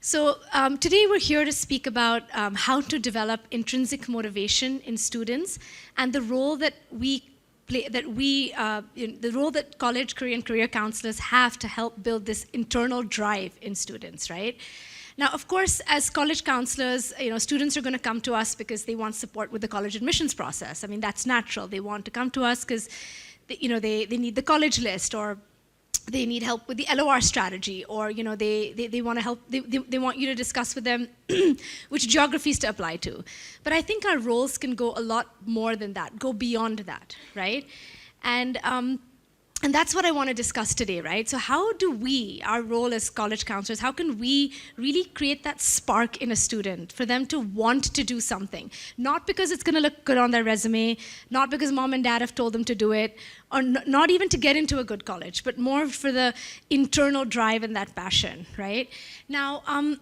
Today we're here to speak about how to develop intrinsic motivation in students and the role that we play, the role that college, career, and career counselors have to help build this internal drive in students, right? Now, of course, as college counselors, students are going to come to us because they want support with the college admissions process. I mean, that's natural. They want to come to us because, they need the college list, or they need help with the LOR strategy, or they want to help. They want you to discuss with them which geographies to apply to. But I think our roles can go a lot more than that, go beyond that, right? And that's what I want to discuss today, right? So how do we, our role as college counselors, how can we really create that spark in a student for them to want to do something? Not because it's going to look good on their resume, not because mom and dad have told them to do it, or not even to get into a good college, but more for the internal drive and that passion, right? Now, I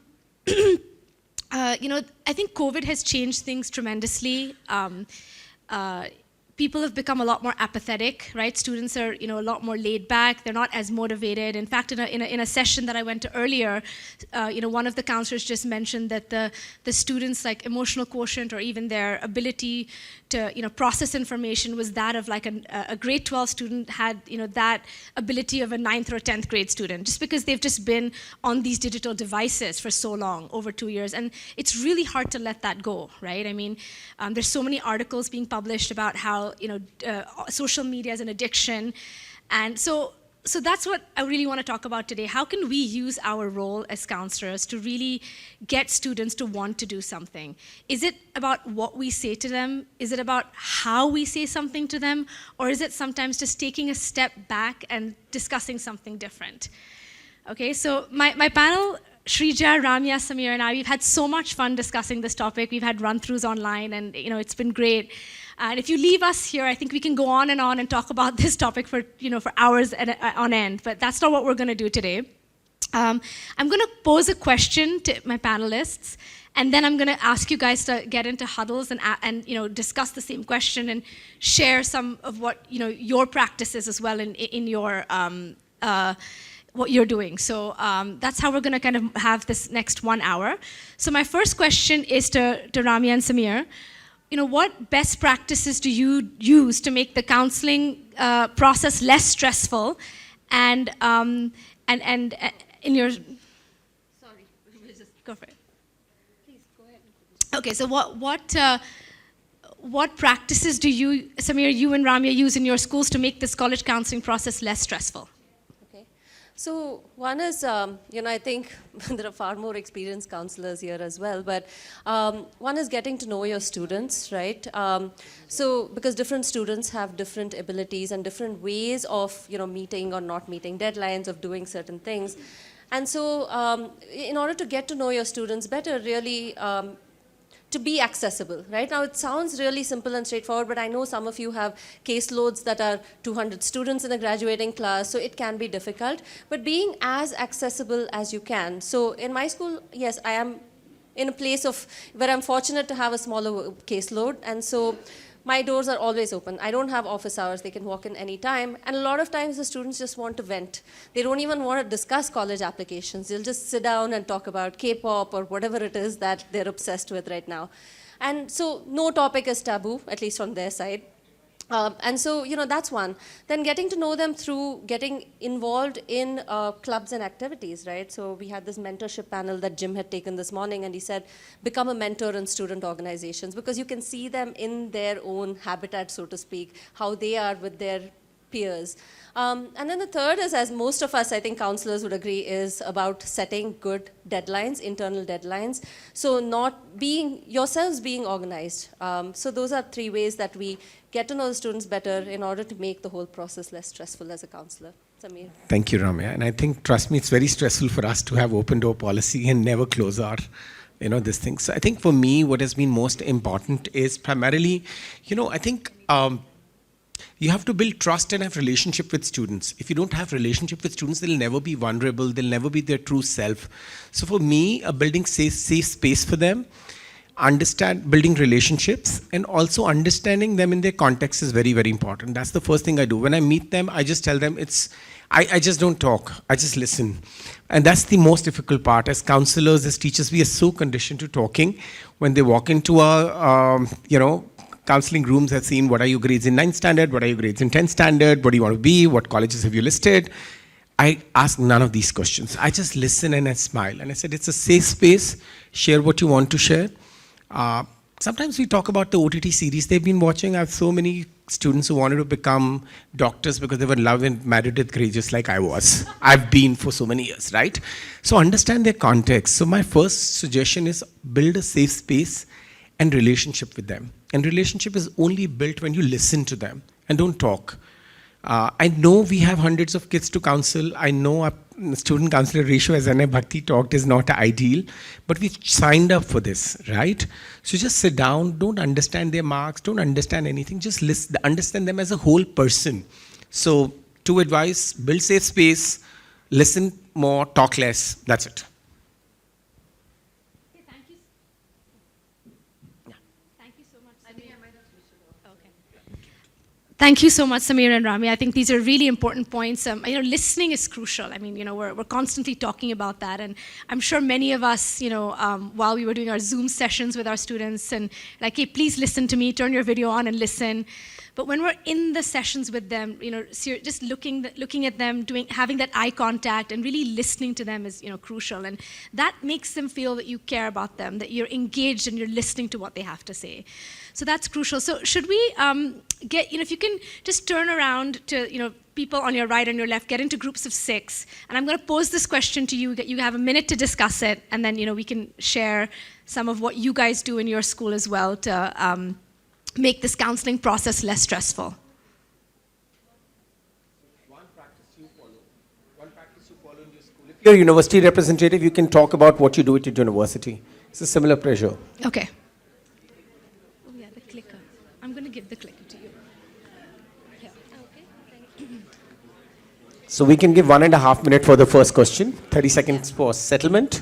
think COVID has changed things tremendously. People have become a lot more apathetic, right? Students are, a lot more laid back. They're not as motivated. In fact, in a session that I went to earlier, one of the counselors just mentioned that the students' emotional quotient, or even their ability to, process information, was that of a grade 12 student had, that ability of a 9th or 10th grade student, just because they've just been on these digital devices for so long, over 2 years. And it's really hard to let that go, right? I mean, there's so many articles being published about how, social media is an addiction. And so that's what I really want to talk about today. How can we use our role as counselors to really get students to want to do something? Is it about what we say to them? Is it about how we say something to them? Or is it sometimes just taking a step back and discussing something different? Okay, so my panel, Sreeja, Ramya, Samir, and I, we've had so much fun discussing this topic. We've had run-throughs online, and it's been great. And if you leave us here, I think we can go on and talk about this topic for hours on end. But that's not what we're going to do today. I'm going to pose a question to my panelists, and then I'm going to ask you guys to get into huddles and discuss the same question and share some of what your practice is as well in your what you're doing. So that's how we're going to kind of have this next 1 hour. So my first question is to Ramya and Samir. What best practices do you use to make the counseling process less stressful, and in your... Sorry, just go for it. Please, go ahead. Okay, so what practices do you, Samir, you and Ramya, use in your schools to make this college counseling process less stressful? So one is, I think there are far more experienced counselors here as well, but one is getting to know your students, right? So because different students have different abilities and different ways of, meeting or not meeting deadlines, of doing certain things. And so in order to get to know your students better, really, to be accessible, right? Now, it sounds really simple and straightforward, but I know some of you have caseloads that are 200 students in a graduating class, so it can be difficult. But being as accessible as you can. So in my school, yes, I am in a place where I'm fortunate to have a smaller caseload, and so my doors are always open. I don't have office hours. They can walk in any time. And a lot of times the students just want to vent. They don't even want to discuss college applications. They'll just sit down and talk about K-pop or whatever it is that they're obsessed with right now. And so no topic is taboo, at least on their side. And so, that's one. Then getting to know them through getting involved in clubs and activities, right? So we had this mentorship panel that Jim had taken this morning, and he said, become a mentor in student organizations, because you can see them in their own habitat, so to speak, how they are with their peers. And then the third is, as most of us, I think counselors would agree, is about setting good deadlines, internal deadlines. So yourselves being organized. So those are 3 ways that we get to know the students better in order to make the whole process less stressful as a counselor. Samir. Thank you, Ramya. And I think, trust me, it's very stressful for us to have open door policy and never close our this thing. So I think for me, what has been most important is primarily, I think you have to build trust and have relationship with students. If you don't have relationship with students, they'll never be vulnerable. They'll never be their true self. So for me, building safe space for them, understand building relationships, and also understanding them in their context is very, very important. That's the first thing I do. When I meet them, I just tell them I just don't talk, I just listen. And that's the most difficult part. As counselors, as teachers, we are so conditioned to talking. When they walk into our, counseling rooms, have seen what are your grades in 9th standard, what are your grades in 10th standard, what do you want to be, what colleges have you listed. I ask none of these questions. I just listen and I smile. And I said, it's a safe space, share what you want to share. Sometimes we talk about the OTT series they've been watching. I have so many students who wanted to become doctors because they were in love and married with courageous like I was. I've been for so many years, right? So understand their context. So my first suggestion is build a safe space and relationship with them. And relationship is only built when you listen to them and don't talk. I know we have hundreds of kids to counsel. I know our student counselor ratio, as Anna Bhakti talked, is not ideal, but we've signed up for this, right? So just sit down, don't understand their marks, don't understand anything, just listen, understand them as a whole person. So, two advice, build safe space, listen more, talk less, that's it. Okay, thank you. Yeah. Thank you so much. Thank you so much, Samir and Rami. I think these are really important points. Listening is crucial. I mean, we're constantly talking about that, and I'm sure many of us, while we were doing our Zoom sessions with our students, and like, hey, please listen to me, turn your video on and listen. But when we're in the sessions with them, just looking at them, having that eye contact and really listening to them is, crucial. And that makes them feel that you care about them, that you're engaged and you're listening to what they have to say. So that's crucial. So should we if you can just turn around to, people on your right and your left, get into groups of 6. And I'm going to pose this question to you. You have a minute to discuss it. And then, we can share some of what you guys do in your school as well to make this counseling process less stressful. One practice you follow in your school. If you're a university representative, you can talk about what you do at your university. It's a similar pressure. Okay. Oh yeah, the clicker. I'm going to give the clicker to you. Yeah. Okay, thank you. So we can give 1.5 minutes for the first question, 30 seconds for settlement.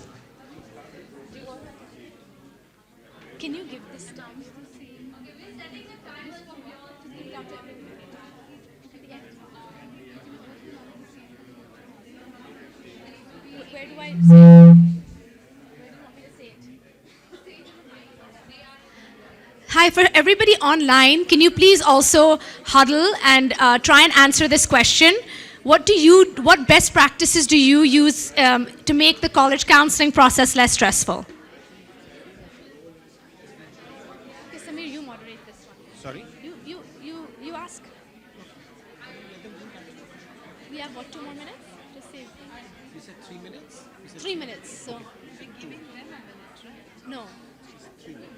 Can you give this down? Where do I say it? Where do you want me to say it? Hi, for everybody online, can you please also huddle and try and answer this question? What best practices do you use to make the college counseling process less stressful? Okay, Samir, you moderate this one. Sorry? You ask. We have what, 2 more minutes? Just say. You said 3 minutes? 3 minutes. So. We're giving them a minute, right? No. 3 minutes.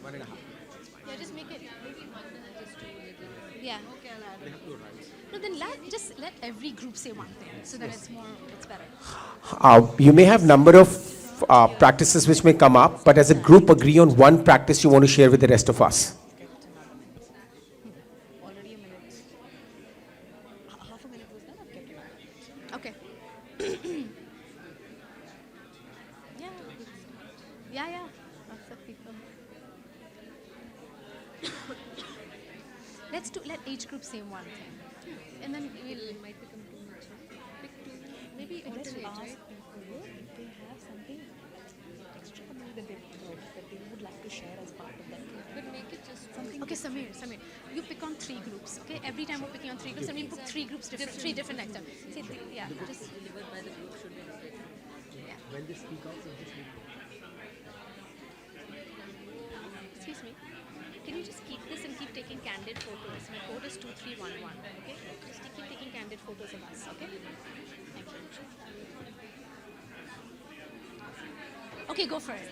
1.5. Yeah, just make it. Maybe 1 minute just to yeah. Okay, I'll add it. No, then just let every group say one thing so that it's better. You may have number of practices which may come up, but as a group agree on one practice you want to share with the rest of us. Already a minute. Half a minute was done. I've kept it. Okay. Yeah. Lots of people. Let each group say one thing, and then it might become too much. Maybe let's ask people if they have something extra that they would like to share as part of that. But make it just something. Okay, Samir, you pick on 3 groups. Okay, every time we're picking on 3 groups, and we put 3 groups three different next time. Say yeah, just delivered by the group should be noted. Yeah. When they speak out, excuse me. Can you just keep this and keep taking candid photos? My code is 2311. Okay, just keep taking candid photos of us. Okay. Thank you. Okay, go for it.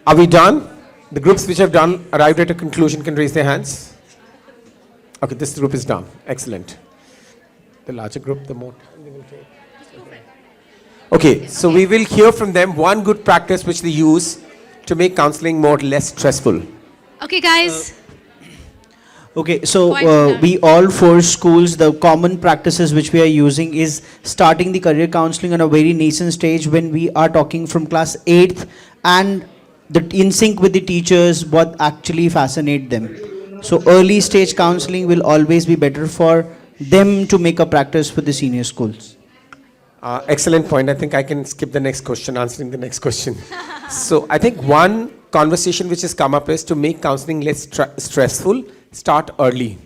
Are we done? The groups which have arrived at a conclusion can raise their hands. Okay, this group is done. Excellent. The larger group, the more time they will take. Okay, so we will hear from them one good practice which they use to make counseling less stressful. Okay, guys. Okay, so Quite enough. we all four schools, the common practices which we are using is starting the career counseling on a very nascent stage when we are talking from class 8th and in sync with the teachers what actually fascinate them. So early stage counseling will always be better for them to make a practice for the senior schools. Excellent point. I think I can skip the next question, answering the next question. So I think one conversation which has come up is to make counseling less stressful, start early,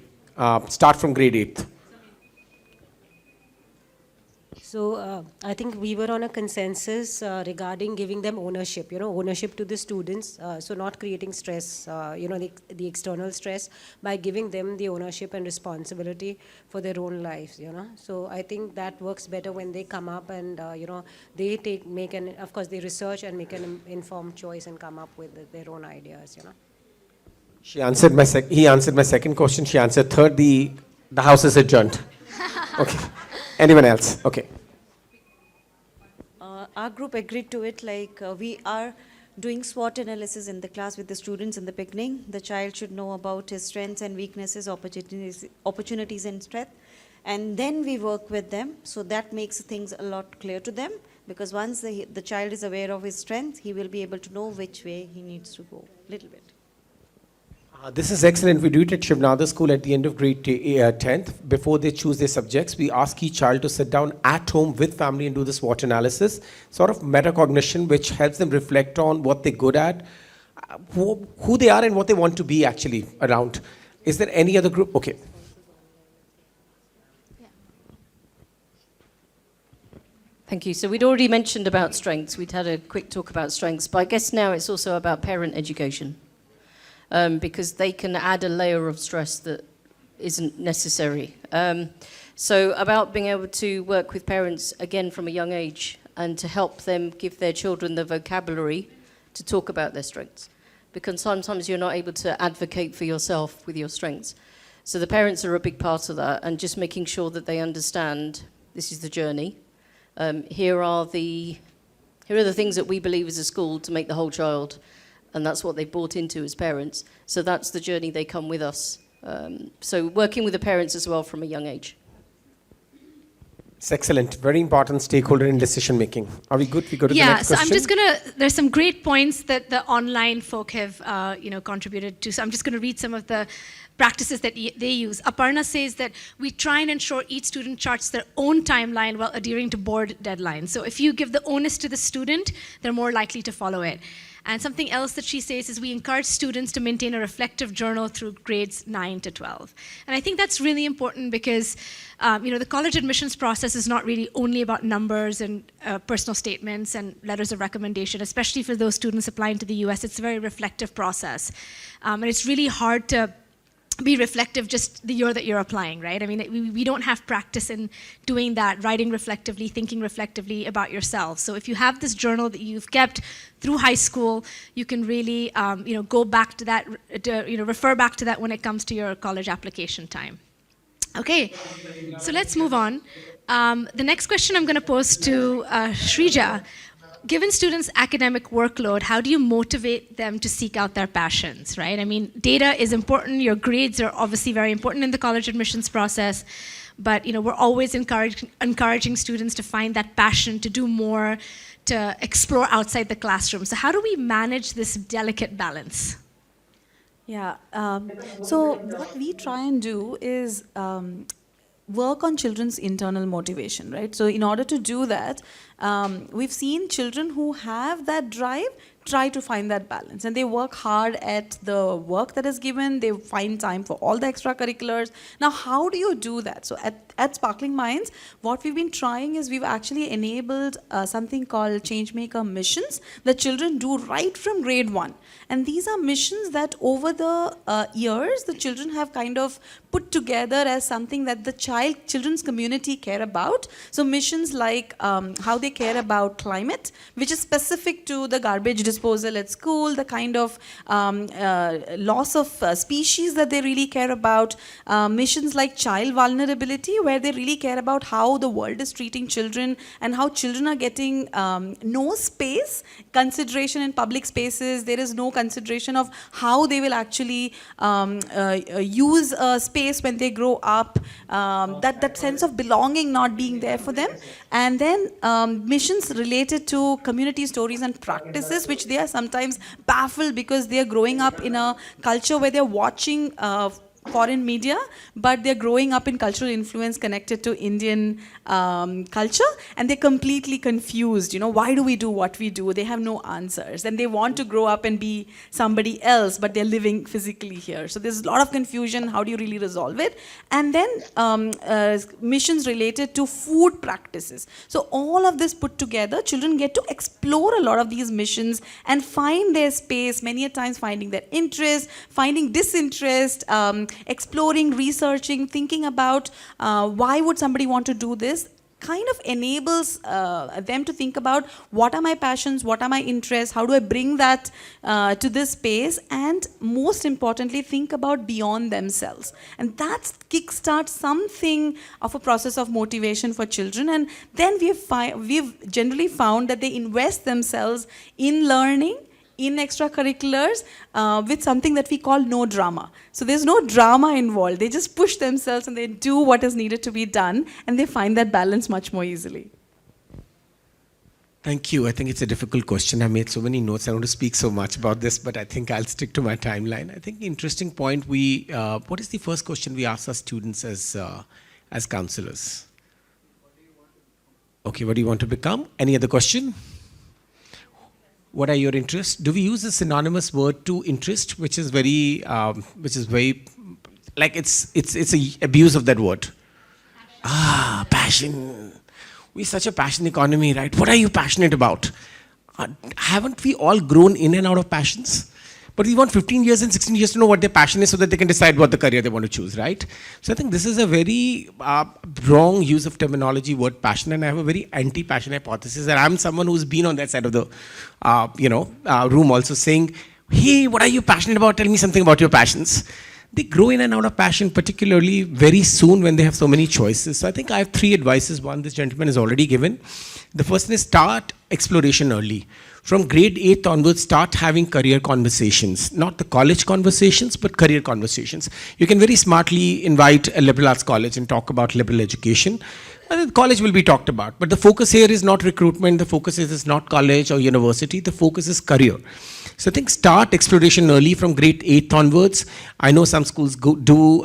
start from grade 8th. So I think we were on a consensus regarding giving them ownership, ownership to the students. So not creating stress, the external stress by giving them the ownership and responsibility for their own lives, So I think that works better when they come up and, they of course they research and make an informed choice and come up with their own ideas, He answered my second question. She answered third. The house is adjourned. Okay. Anyone else? Okay. Our group agreed to it, we are doing SWOT analysis in the class with the students in the beginning. The child should know about his strengths and weaknesses, opportunities and strength. And then we work with them, so that makes things a lot clear to them, because once the child is aware of his strengths, he will be able to know which way he needs to go, a little bit. This is excellent. We do it at Shivnada School at the end of grade 10th. Before they choose their subjects, we ask each child to sit down at home with family and do this SWOT analysis, sort of metacognition, which helps them reflect on what they're good at, who they are and what they want to be actually around. Is there any other group? Okay. Thank you. So we'd already mentioned about strengths. We'd had a quick talk about strengths, but I guess now it's also about parent education. Because they can add a layer of stress that isn't necessary. So about being able to work with parents, again, from a young age, and to help them give their children the vocabulary to talk about their strengths. Because sometimes you're not able to advocate for yourself with your strengths. So the parents are a big part of that, and just making sure that they understand this is the journey. Here are the things that we believe as a school to make the whole child. And that's what they bought into as parents. So that's the journey they come with us. So working with the parents as well from a young age. It's excellent. Very important stakeholder in decision making. Are we good? We go to the next question. Yeah, so I'm just there's some great points that the online folk have, contributed to. So I'm just going to read some of the practices that they use. Aparna says that we try and ensure each student charts their own timeline while adhering to board deadlines. So if you give the onus to the student, they're more likely to follow it. And something else that she says is we encourage students to maintain a reflective journal through grades 9 to 12. And I think that's really important because, the college admissions process is not really only about numbers and personal statements and letters of recommendation, especially for those students applying to the US. It's a very reflective process. And it's really hard to be reflective just the year that you're applying, right? I mean, we don't have practice in doing that, writing reflectively, thinking reflectively about yourself. So if you have this journal that you've kept through high school, you can really, go back to that, refer back to that when it comes to your college application time. Okay, so let's move on. The next question I'm going to pose to Sreeja. Given students' academic workload, how do you motivate them to seek out their passions, right? I mean, data is important. Your grades are obviously very important in the college admissions process. But, we're always encouraging students to find that passion, to do more, to explore outside the classroom. So how do we manage this delicate balance? Yeah, so what we try and do is work on children's internal motivation, right? So in order to do that, we've seen children who have that drive try to find that balance, and they work hard at the work that is given. They find time for all the extracurriculars. Now, how do you do that? So at Sparkling Minds, what we've been trying is we've actually enabled something called Changemaker missions that children do right from grade 1. And these are missions that over the years, the children have kind of put together as something that the children's community care about. So missions like how they care about climate, which is specific to the garbage disposal at school, the kind of loss of species that they really care about, missions like child vulnerability, where they really care about how the world is treating children and how children are getting no space, consideration in public spaces. There is no consideration of how they will actually use a space when they grow up, that sense of belonging not being there for them. And then missions related to community stories and practices, which they are sometimes baffled because they are growing up in a culture where they're watching foreign media, but they're growing up in cultural influence connected to Indian culture, and they're completely confused. Why do we do what we do? They have no answers, and they want to grow up and be somebody else, but they're living physically here. So there's a lot of confusion. How do you really resolve it? And then missions related to food practices. So all of this put together, children get to explore a lot of these missions and find their space, many a times finding their interest, finding disinterest, exploring, researching, thinking about why would somebody want to do this, kind of enables them to think about what are my passions, what are my interests, how do I bring that to this space, and most importantly, think about beyond themselves. And that kickstarts something of a process of motivation for children. And then we've generally found that they invest themselves in learning, in extracurriculars, with something that we call no drama. So there's no drama involved. They just push themselves and they do what is needed to be done, and they find that balance much more easily. Thank you. I think it's a difficult question. I made so many notes. I want to speak so much about this, but I think I'll stick to my timeline. I think the interesting point what is the first question we ask our students as counselors? Okay, what do you want to become? Any other question? What are your interests? Do we use a synonymous word to interest, which is very, like it's a abuse of that word. Passion. We're such a passion economy, right? What are you passionate about? Haven't we all grown in and out of passions? But we want 15 years and 16 years to know what their passion is so that they can decide what the career they want to choose, right? So I think this is a very wrong use of terminology, word passion, and I have a very anti-passion hypothesis, and I'm someone who's been on that side of the room also saying, hey, what are you passionate about? Tell me something about your passions. They grow in and out of passion, particularly very soon when they have so many choices. So I think I have 3 advices. One, this gentleman has already given. The first one is start exploration early. From grade 8 onwards, start having career conversations. Not the college conversations, but career conversations. You can very smartly invite a liberal arts college and talk about liberal education. The college will be talked about. But the focus here is not recruitment. The focus is not college or university. The focus is career. So I think start exploration early from grade 8 onwards. I know some schools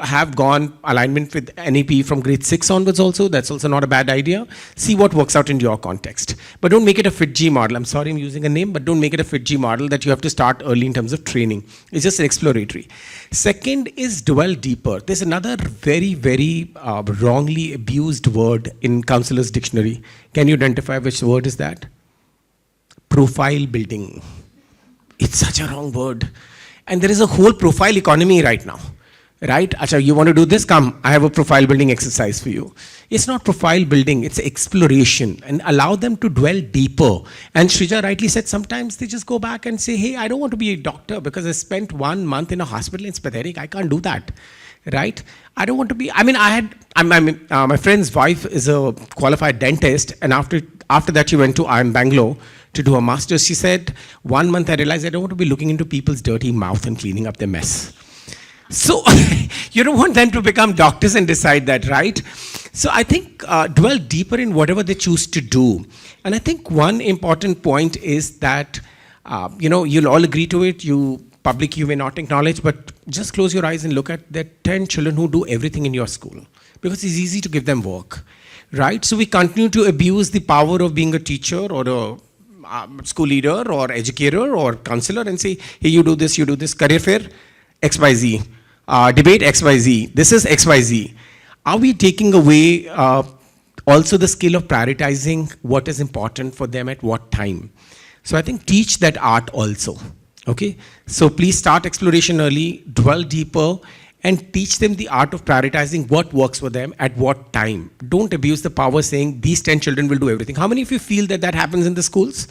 have gone alignment with NEP from grade 6 onwards also. That's also not a bad idea. See what works out in your context. But don't make it a FITG model. I'm sorry I'm using a name, but don't make it a FITG model that you have to start early in terms of training. It's just exploratory. Second is dwell deeper. There's another very, very wrongly abused word in counselor's dictionary. Can you identify which word is that? Profile building. It's such a wrong word. And there is a whole profile economy right now. Right? Acha, you want to do this? Come, I have a profile building exercise for you. It's not profile building, it's exploration, and allow them to dwell deeper. And Sreeja rightly said, sometimes they just go back and say, hey, I don't want to be a doctor because I spent 1 month in a hospital. It's pathetic. I can't do that. Right? I don't want to be, my friend's wife is a qualified dentist, and after that she went to IIM Bangalore to do her master's. She said, 1 month I realized I don't want to be looking into people's dirty mouth and cleaning up their mess. So you don't want them to become doctors and decide that, right? So I think dwell deeper in whatever they choose to do. And I think one important point is that, you'll all agree to it, you may not acknowledge, but just close your eyes and look at the 10 children who do everything in your school, because it's easy to give them work, right? So we continue to abuse the power of being a teacher or a school leader or educator or counselor and say, hey, you do this, career fair, XYZ, debate XYZ, this is XYZ. Are we taking away also the skill of prioritizing what is important for them at what time? So I think teach that art also. Okay, so please start exploration early, dwell deeper, and teach them the art of prioritizing what works for them at what time. Don't abuse the power saying these 10 children will do everything. How many of you feel that happens in the schools?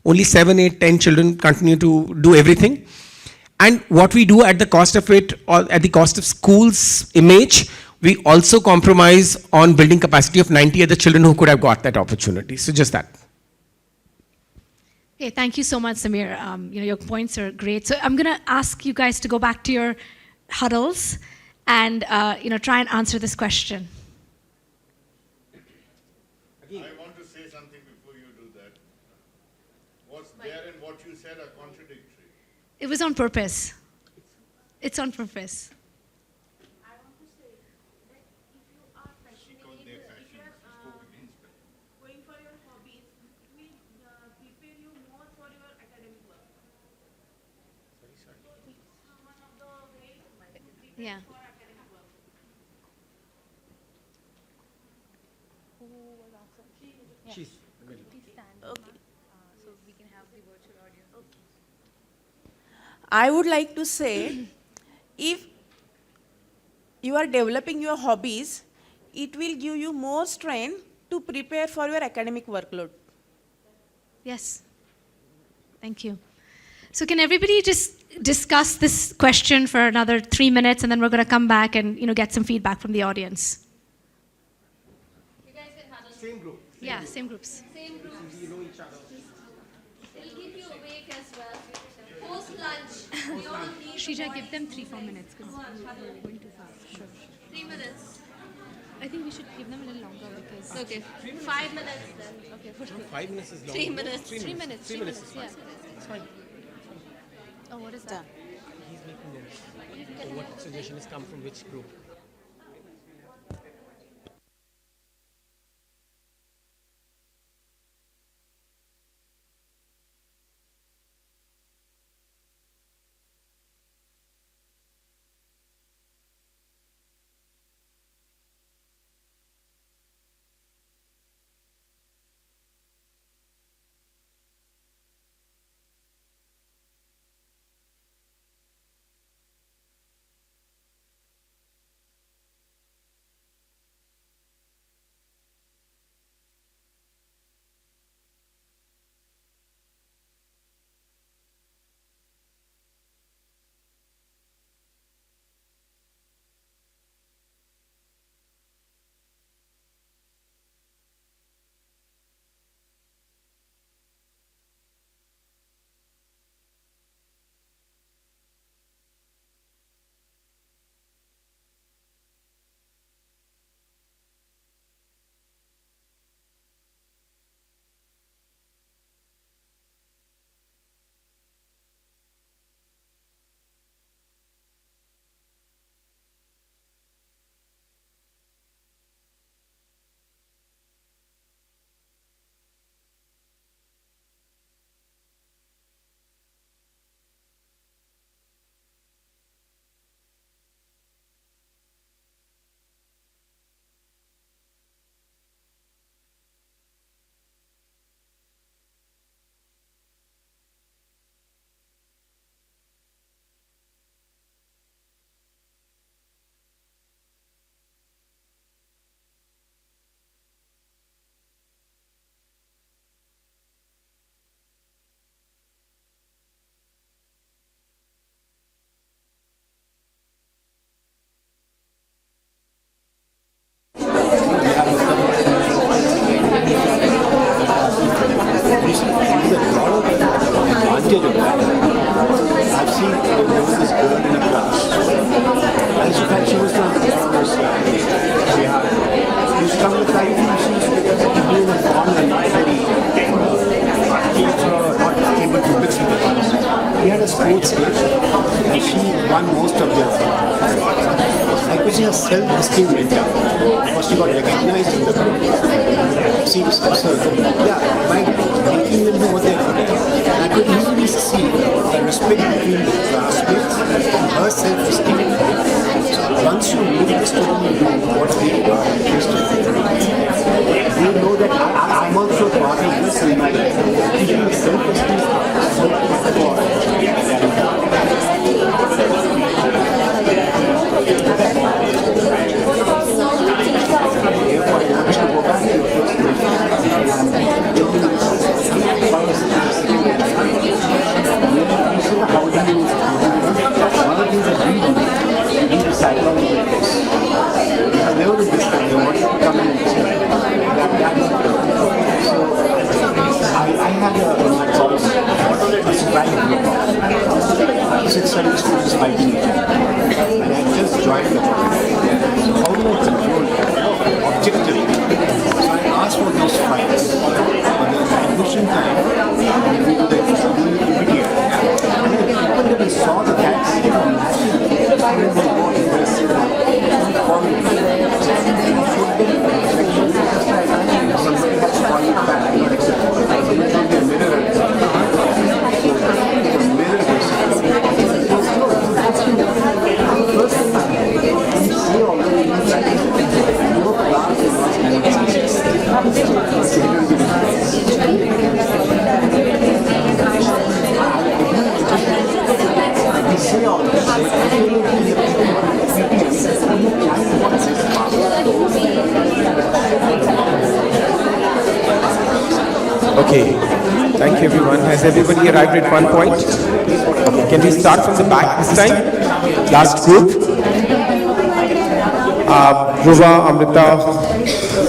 only 7, 8, 10 children continue to do everything. And what we do at the cost of it, or at the cost of school's image, we also compromise on building capacity of 90 other children who could have got that opportunity. So just that. Okay, thank you so much, Samir. Your points are great. So I'm going to ask you guys to go back to your huddles and try and answer this question. I want to say something before you do that. What's there and what you said are contradictory. It was on purpose. It's on purpose. Going for your hobbies, it will prepare you more for your academic work. One of the ways Yeah. for academic work. I would like to say, if you are developing your hobbies, it will give you more strength to prepare for your academic workload. Yes. Thank you. So can everybody just discuss this question for another 3 minutes, and then we're going to come back and get some feedback from the audience. You guys can huddle. Same group. Yeah, same groups. Same groups. You know each other. It'll keep you awake as well. Post lunch. We all need Sreeja, give them 3-4 minutes because we're going too fast. Sure. 3 minutes. I think we should give them a little longer because. Okay. 5 minutes then. Okay, for 5 minutes is long. 3 minutes. 3 minutes. 3 minutes is Yeah. fine. It's fine. Oh, what is that? He's making notes. So what suggestion has come from which group? I've seen there was this girl in a class. And she felt she was from she used to come to the side and she used to be in a form and not very not able to mix with the class. We had a sports day and she won most of their I could see her self-esteem went down because she got recognized in the group. Seems absurd. Yeah, by making them know what they're doing, I could easily see the respect between the classmates and her self-esteem. Once you leave the student do what they are interested in, you know that I'm also part of this and my self-esteem is so important. Therefore, I want to go back to your first question. sudden students fighting each other. And I just joined the program. How do I control that? Objectively. So I asked for those fights. But the admission time, we do the immediate. And the people that I saw the cats, they were laughing. Students were going to sit down. Somebody has fallen back, not acceptable. So we found a mirror. Okay, thank you everyone. Has everybody arrived at one point? Okay, can we start from the back this time? Last group. Ruva, Amrita.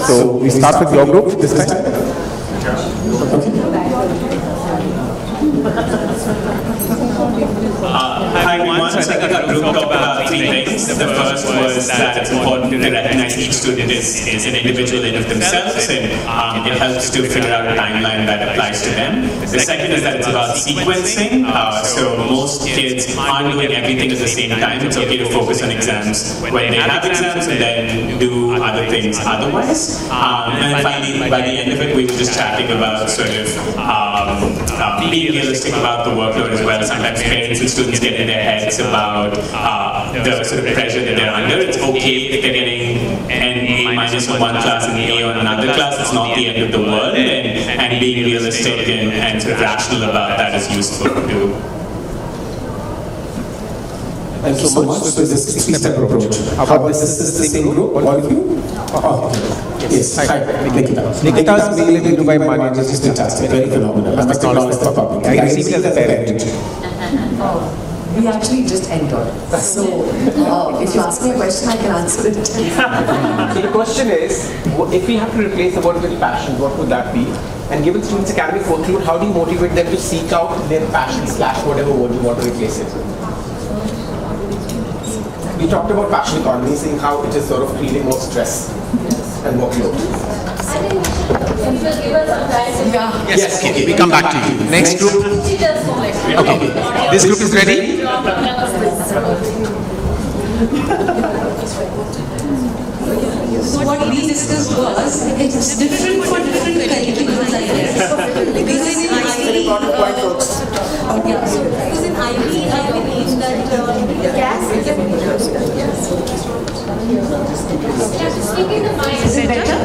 So we start with your group this time. Hi everyone, so I think our group talked about three things. The first was that it's important to recognize each student is an individual in of themselves, and it helps to figure out a timeline that applies to them. The second is that it's about sequencing. So most kids aren't doing everything at the same time. It's okay to focus on exams when they have exams and then do other things otherwise. And finally, by the end of it, we were just chatting about sort of being realistic about the workload as well. Sometimes parents and students get in their heads about the sort of pressure that they're under. It's okay if they're getting an A- on one class and A on another class. It's not the end of the world, and being realistic and sort of rational about that is useful too. Thank you so much. So this is a three-step approach. How about this is the same group, all of you? Yes, hi, Nikita. Nikita's mail in Dubai Manager is Fantastic, very phenomenal. I must acknowledge the public. I received it as a parent. We actually just entered. So, if you ask me a question, I can answer it. So the question is, if we have to replace the word with passion, what would that be? And given students academic workload, how do you motivate them to seek out their passion / whatever word you want to replace it with? We talked about passion economy, saying how it is sort of creating more stress and workload. Yes, okay, we come back to you. Next group. Okay, this group is ready? What we discussed was, it's different for different curriculums, I guess. Because in IB, because in IB, I believe that gas is Is it better?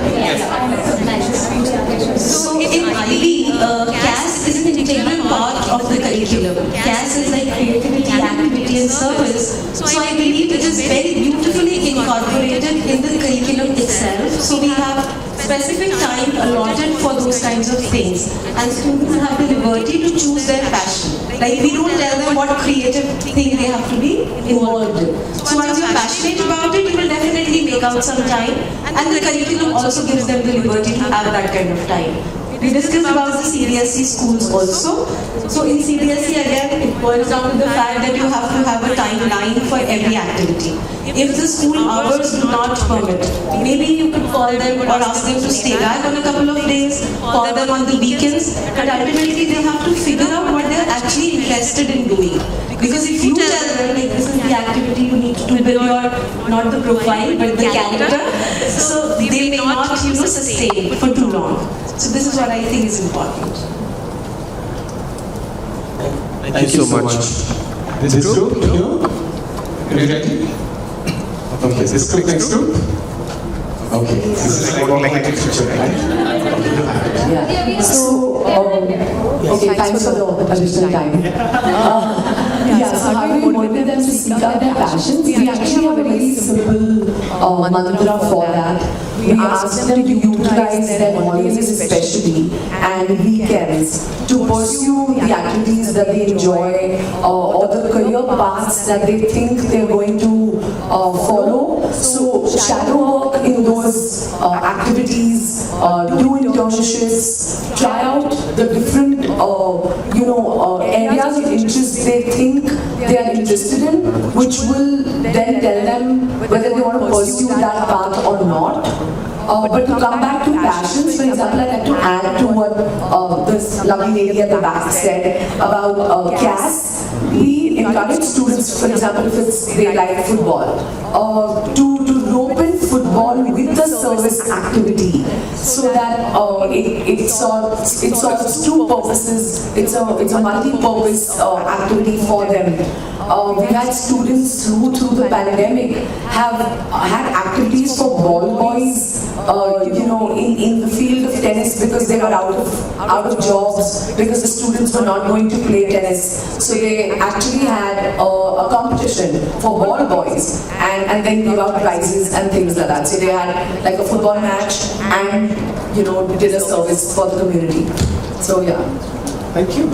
So in IB, CAS is an integral part of the curriculum. CAS is like creativity, activity and service. So I believe it is very beautifully incorporated in the curriculum itself. So we have specific time allotted for those kinds of things. And students have the liberty to choose their passion. Like we don't tell them what creative thing they have to be involved in. So once you're passionate about it, you will definitely make out some time. And the curriculum also gives them the liberty to have that kind of time. We discussed about the CBSE schools also. So in CBSE again, it boils down to the fact that you have to have a timeline for every activity. If the school hours do not permit, maybe you could call them or ask them to stay back on a couple of days, call them on the weekends, but ultimately they have to figure out what they're actually interested in doing. Because if you tell them, like, this is the activity you need to build your, not the profile, but the character, so they may not, sustain for too long. So this is what I think is important. Thank you so much. This group here? Ready? Okay, this group next group? Okay, this is like a picture, right? Yeah. So, okay, thanks for the additional time. So how do we motivate them to seek out their passions? We actually have a very simple mantra for that. we ask them to utilize their holidays especially and weekends to pursue the activities that they enjoy or the career paths that they think they're going to follow. So shadow work in those activities, do internships, try out the different areas of interest they think they are interested in, which will then tell them whether they want to pursue that path or not. But to come back to passions, for example, I'd like to add to what this lovely lady at the back said about CAS. We encourage students, for example, if they like football, to rope in football with the service activity, so that it serves two purposes. It's a multi-purpose activity for them. We had students who, through the pandemic, have had activities for ball boys, in the field of tennis, because they were out of jobs, because the students were not going to play tennis. So they actually had a competition for ball boys, and then gave out prizes and things like that. So they had like a football match and did a service for the community. So yeah. Thank you.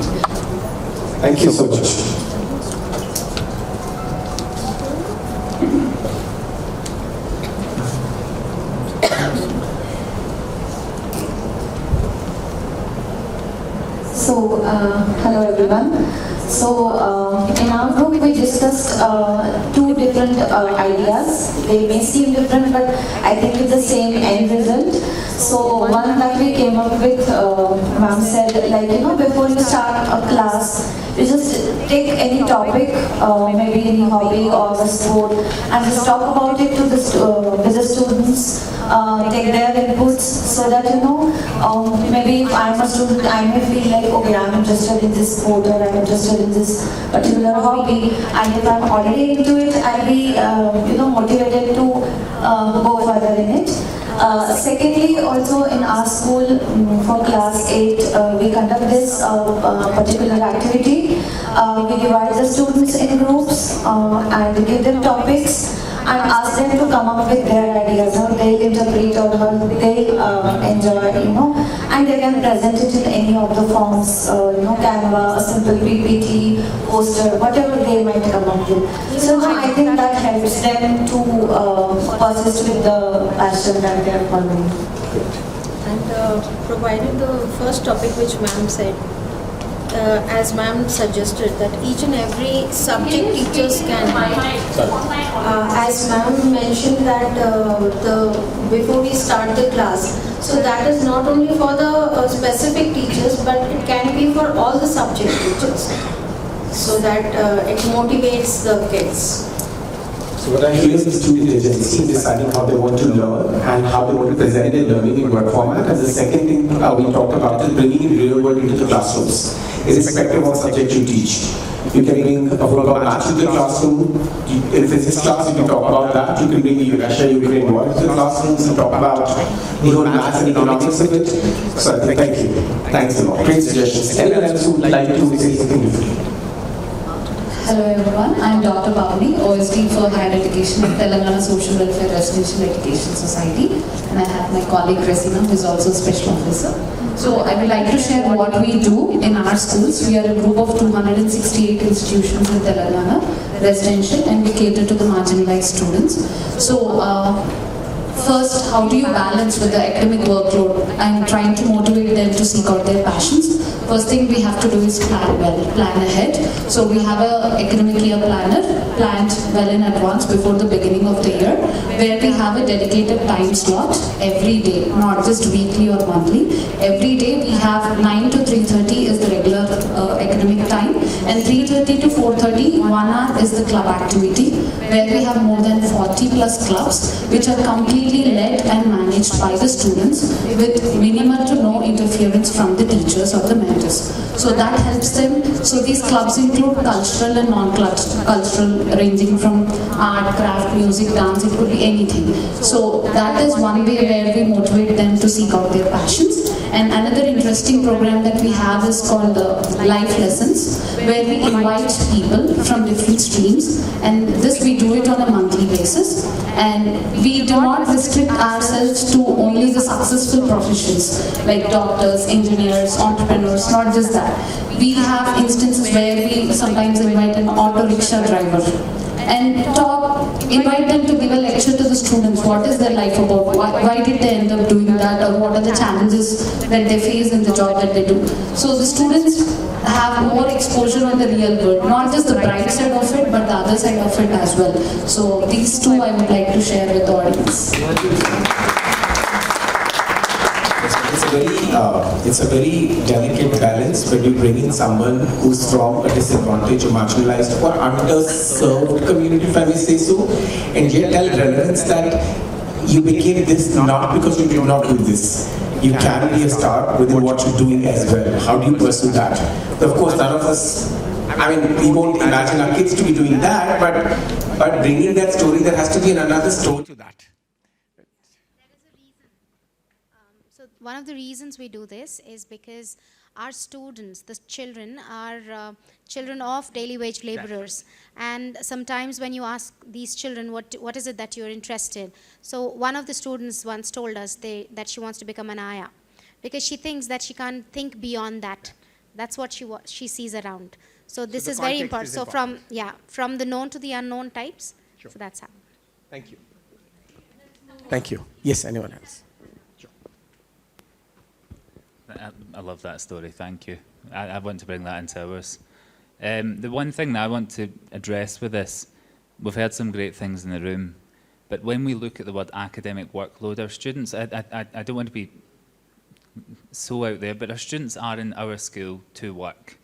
Thank you so much. So, hello everyone. So, in our group we discussed two different ideas. They may seem different, but I think with the same end result. So, one that we came up with, ma'am said, before you start a class, you just take any topic, maybe any hobby or a sport, and just talk about it with the students. Take their inputs, so that maybe if I'm a student, I may feel like, okay, I'm interested in this sport or I'm interested in this particular hobby, and if I'm already into it, I'll be motivated to go further in it. Secondly, also in our school for class 8, we conduct this particular activity. We divide the students in groups and give them topics and ask them to come up with their ideas, how they'll interpret or how they'll enjoy, and they can present it in any of the forms, Canva, a simple PPT, poster, whatever they might come up with. So I think that helps them to persist with the passion that they are following. And provided the first topic which ma'am said, as ma'am suggested, that each and every subject teachers can, as ma'am mentioned that before we start the class, so that is not only for the specific teachers, but it can be for all the subject teachers, so that it motivates the kids. So what I hear is the student agency in deciding how they want to learn and how they want to present their learning in what format. And the second thing we talked about is bringing in real world into the classrooms, irrespective of subject you teach. You can bring a football match to the classroom. In physics class, you can talk about that. You can bring Russia, Ukraine war to the classrooms and talk about the whole maths and economics of it. So thank you. Thanks a lot. Great suggestions. Anyone else who would like to say something different? Hello everyone, I am Dr. Pavni, OSD for Higher Education at Telangana Social Welfare Residential Education Society, and I have my colleague Resina, who is also a special officer. So I would like to share what we do in our schools. We are a group of 268 institutions in Telangana, residential, and we cater to the marginalized students. So first, how do you balance with the academic workload and trying to motivate them to seek out their passions? First thing we have to do is plan well, plan ahead. So we have an academic year planner planned well in advance before the beginning of the year, where we have a dedicated time slot every day, not just weekly or monthly. Every day we have 9 to 3:30 is the regular academic time, and 3:30 to 4:30, 1 hour is the club activity, where we have more than 40 plus clubs, which are completely led and managed by the students with minimal to no interference from the teachers or the mentors. So that helps them. So these clubs include cultural and non-cultural, ranging from art, craft, music, dance, it could be anything. So that is one way where we motivate them to seek out their passions. And another interesting program that we have is called the Life Lessons, where we invite people from different streams, and this we do it on a monthly basis. And we do not restrict ourselves to only the successful professions like doctors, engineers, entrepreneurs, not just that. We have instances where we sometimes invite an auto rickshaw driver and invite them to give a lecture to the students. What is their life about? Why did they end up doing that, or what are the challenges that they face in the job that they do? So the students have more exposure on the real world, not just the bright side of it, but the other side of it as well. So these two I would like to share with the audience. It's a very delicate balance when you bring in someone who's from a disadvantaged or marginalized or underserved community, if I may say so, and yet tell relevance that you became this not because you did not do this. You can be a star within what you're doing as well. How do you pursue that? Of course, none of us, we won't imagine our kids to be doing that, but bringing that story, there has to be another story to that. So one of the reasons we do this is because our students, the children, are children of daily wage laborers. And sometimes when you ask these children, what is it that you're interested in? So one of the students once told us that she wants to become an ayah because she thinks that she can't think beyond that. That's what she sees around. So this is very important. So from the known to the unknown types. Sure. So that's how. Thank you. Thank you. Yes, anyone else? I love that story, thank you. I want to bring that into ours. The one thing that I want to address with this, we've heard some great things in the room, but when we look at the word academic workload, our students, I don't want to be so out there, but our students are in our school to work.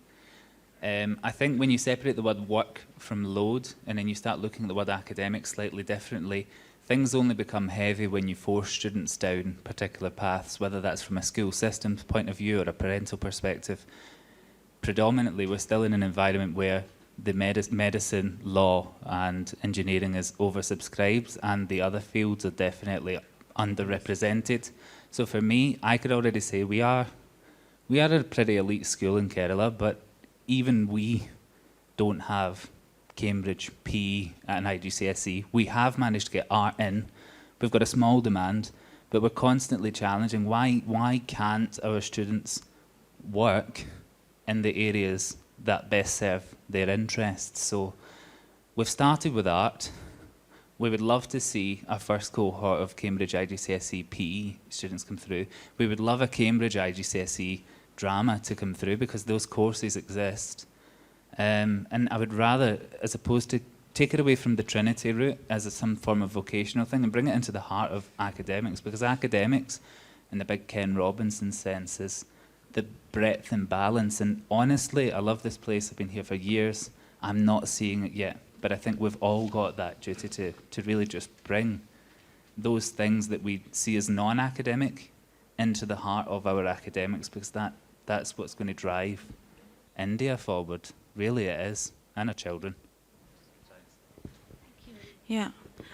I think when you separate the word work from load, and then you start looking at the word academic slightly differently, things only become heavy when you force students down particular paths, whether that's from a school systems point of view or a parental perspective. Predominantly, we're still in an environment where the medicine, law and engineering is oversubscribed and the other fields are definitely underrepresented. So for me, I could already say we are a pretty elite school in Kerala, but even we don't have Cambridge PE at an IGCSE. We have managed to get art in. We've got a small demand, but we're constantly challenging why can't our students work in the areas that best serve their interests. So we've started with art. We would love to see our first cohort of Cambridge IGCSE PE students come through. We would love a Cambridge IGCSE drama to come through because those courses exist. And I would rather, as opposed to take it away from the Trinity route as some form of vocational thing and bring it into the heart of academics, because academics, in the big Ken Robinson sense, is the breadth and balance. And honestly, I love this place. I've been here for years. I'm not seeing it yet, but I think we've all got that duty to really just bring those things that we see as non-academic into the heart of our academics, because that's what's going to drive India forward. Really it is, and our children. Yeah.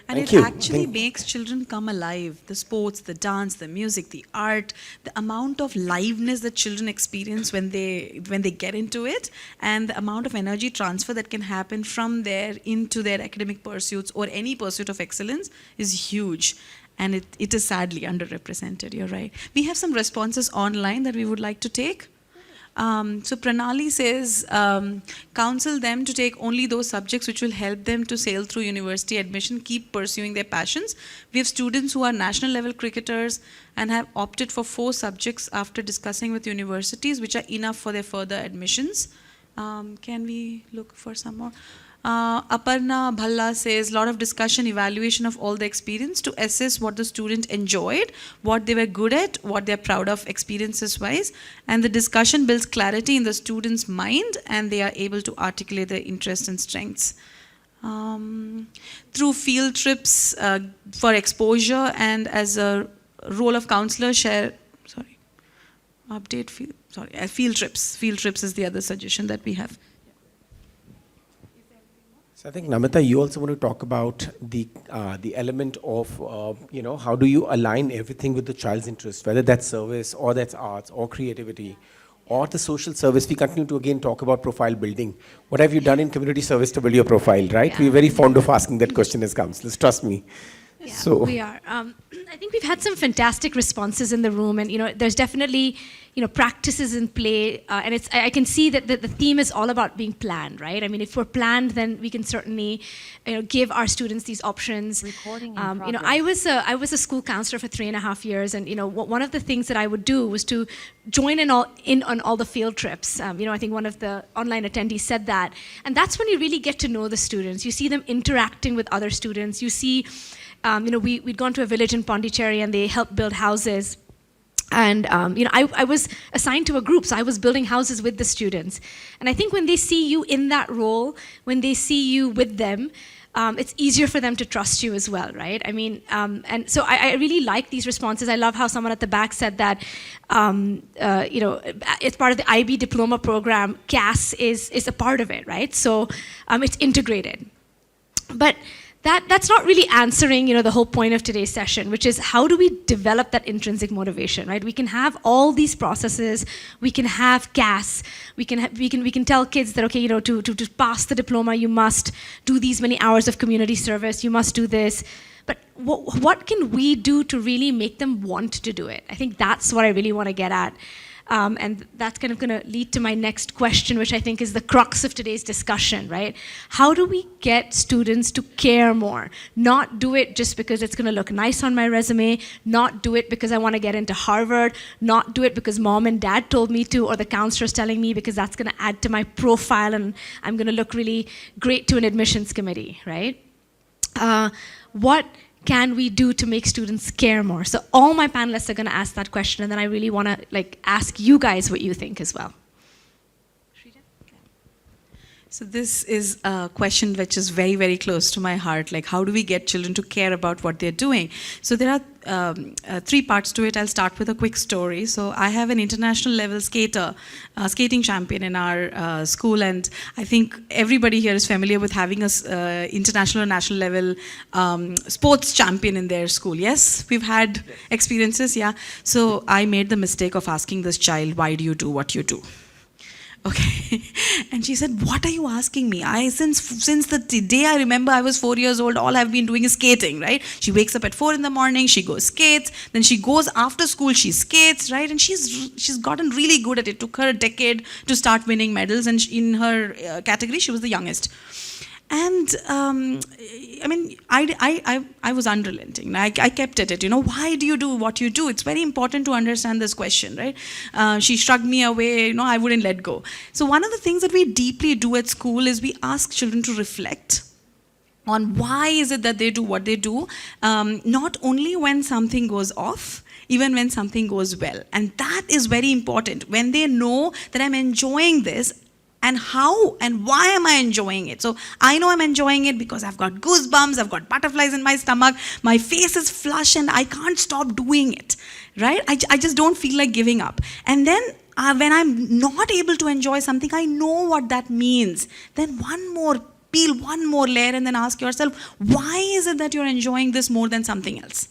And Thank it you. actually makes children come alive. The sports, the dance, the music, the art, the amount of liveness that children experience when they get into it, and the amount of energy transfer that can happen from there into their academic pursuits or any pursuit of excellence is huge. And it is sadly underrepresented, you're right. We have some responses online that we would like to take. So Pranali says, counsel them to take only those subjects which will help them to sail through university admission, keep pursuing their passions. We have students who are national level cricketers and have opted for 4 subjects after discussing with universities, which are enough for their further admissions. Can we look for some more? Aparna Bhalla says, lot of discussion, evaluation of all the experience to assess what the student enjoyed, what they were good at, what they're proud of experiences-wise, and the discussion builds clarity in the student's mind and they are able to articulate their interests and strengths. Through field trips for exposure and as a role of counselor, field trips. Field trips is the other suggestion that we have. So I think, Namita, you also want to talk about the element of, how do you align everything with the child's interest, whether that's service or that's arts or creativity or the social service. We continue to again talk about profile building. What have you done in community service to build your profile, right? We're very fond of asking that question as counselors, trust me. Yeah, So- we are. I think we've had some fantastic responses in the room, and there's definitely practices in play, and I can see that the theme is all about being planned, right? I mean, if we're planned, then we can certainly give our students these options. Recording in I was a school counselor for 3.5 years, and one of the things that I would do was to join in on all the field trips. I think one of the online attendees said that, and that's when you really get to know the students. You see them interacting with other students. You see. We'd gone to a village in Pondicherry and they helped build houses. And I was assigned to a group, so I was building houses with the students. And I think when they see you in that role, when they see you with them, it's easier for them to trust you as well, right? I mean, and so I really like these responses. I love how someone at the back said that, it's part of the IB diploma program. CAS is a part of it, right? So it's integrated. But that's not really answering, the whole point of today's session, which is how do we develop that intrinsic motivation, right? We can have all these processes. We can have CAS. We can tell kids that, okay, to pass the diploma, you must do these many hours of community service. You must do this. But what can we do to really make them want to do it? I think that's what I really want to get at. And that's kind of going to lead to my next question, which I think is the crux of today's discussion, right? How do we get students to care more? Not do it just because it's going to look nice on my resume, not do it because I want to get into Harvard, not do it because mom and dad told me to, or the counselor's telling me because that's going to add to my profile and I'm going to look really great to an admissions committee, right? What can we do to make students care more? So all my panelists are going to ask that question, and then I really want to ask you guys what you think as well. So this is a question which is very, very close to my heart. Like, how do we get children to care about what they're doing? So there are 3 parts to it. I'll start with a quick story. So I have an international level skating champion in our school, and I think everybody here is familiar with having a international or national level sports champion in their school. Yes, we've had experiences. Yeah. So I made the mistake of asking this child, "Why do you do what you do?" Okay, and she said, "What are you asking me? Since the day I remember I was 4 years old, all I've been doing is skating, right?" She wakes up at 4 in the morning, she goes skates, then she goes after school, she skates, right? And she's gotten really good at it. It took her a decade to start winning medals, and in her category, she was the youngest. And I mean, I was unrelenting. I kept at it. Why do you do what you do? It's very important to understand this question, right? She shrugged me away. I wouldn't let go. So one of the things that we deeply do at school is we ask children to reflect on why is it that they do what they do, not only when something goes off, even when something goes well. And that is very important. When they know that I'm enjoying this, and how and why am I enjoying it? So I know I'm enjoying it because I've got goosebumps, I've got butterflies in my stomach, my face is flushed and I can't stop doing it, right? I just don't feel like giving up. And then when I'm not able to enjoy something, I know what that means. Then peel one more layer and then ask yourself, why is it that you're enjoying this more than something else?